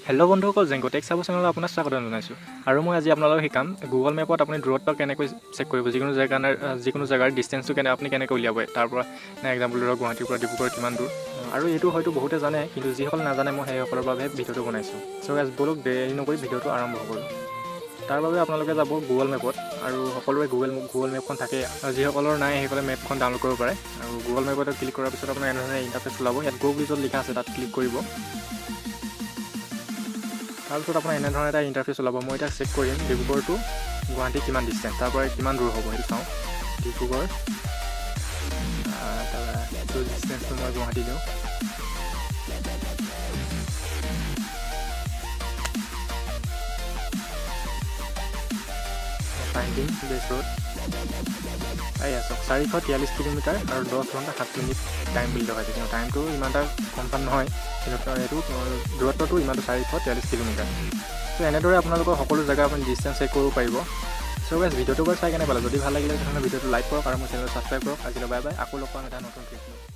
Hello' বন্ধুসকল, জেংগো tech চাব চেনেলত আপোনাক স্বাগত জনাইছোঁ। আৰু মই আজি আপোনালোকক শিকাম গুগল মেপত আপুনি দূৰত্ব কেনেকৈ চেক কৰিব, যিকোনো জেগাৰ ডিষ্টেঞ্চটো আপুনি কেনেকৈ উলিয়াব। তাৰ পৰা এক্সাম্পল ধৰক গুৱাহাটীৰ পৰা ডিব্ৰুগড় কিমান দূৰ। আৰু এইটো হয়তো বহুতে জানে, কিন্তু যিসকল নাজানে মই সেইসকলৰ বাবে ভিডিঅ'টো বনাইছোঁ। চ' গাইজ বলক দেৰি নকৰি ভিডিঅ'টো আৰম্ভ কৰোঁ। তাৰ বাবে আপোনালোকে যাব গুগল মেপত, আৰু সকলোৰে গুগল মেপখন থাকে। আৰু যিসকলৰ নাই সেইসকলে মেপখন ডাউনলোড কৰিব পাৰে। আৰু গুগল মেপত ক্লিক কৰাৰ পিছত আপোনাৰ এনেধৰণে ইণ্টাৰফেচ ওলাব। ইয়াত গো বুলি য'ত লিখা আছে তাত ক্লিক কৰিব। তাৰপিছত আপোনাৰ এনেধৰণে এটা ইণ্টাৰফেচ ওলাব। মই এতিয়া চেক কৰিম ডিব্ৰুগড় টু গুৱাহাটী কিমান ডিষ্টেঞ্চ, তাৰ পৰা কিমান দূৰ হ'ব সেইটো চাওঁ। ডিব্ৰুগড় তাৰপৰা ডিষ্টেঞ্চটো মই গুৱাহাটী দিওঁ। ফাইণ্ডিং বেছ ৰোড এয়া চাওক 443 কিলোমিটাৰ আৰু 10 ঘণ্টা 7 মিনিট টাইম বুলি দেখাইছে। কিন্তু টাইমটো ইমান এটা কনফাৰ্ম নহয়, কিন্তু এইটো দূৰত্বটো ইমানটো 443 কিলোমিটাৰ। ত' এনেদৰে আপোনালোকৰ সকলো জেগা আপুনি ডিষ্টেঞ্চ চেক কৰিব পাৰিব। চ' গাইজ ভিডিঅ'টো বাৰু চাই কেনে পালে, যদি ভাল লাগিলে তেনেহ'লে ভিডিঅ'টো লাইক কৰক আৰু মোৰ চেনেলটো ছাবস্ক্ৰাইব কৰক। আজিলৈ বাই বাই, আকৌ লগ পাম এটা নতুন ভিডিঅ'।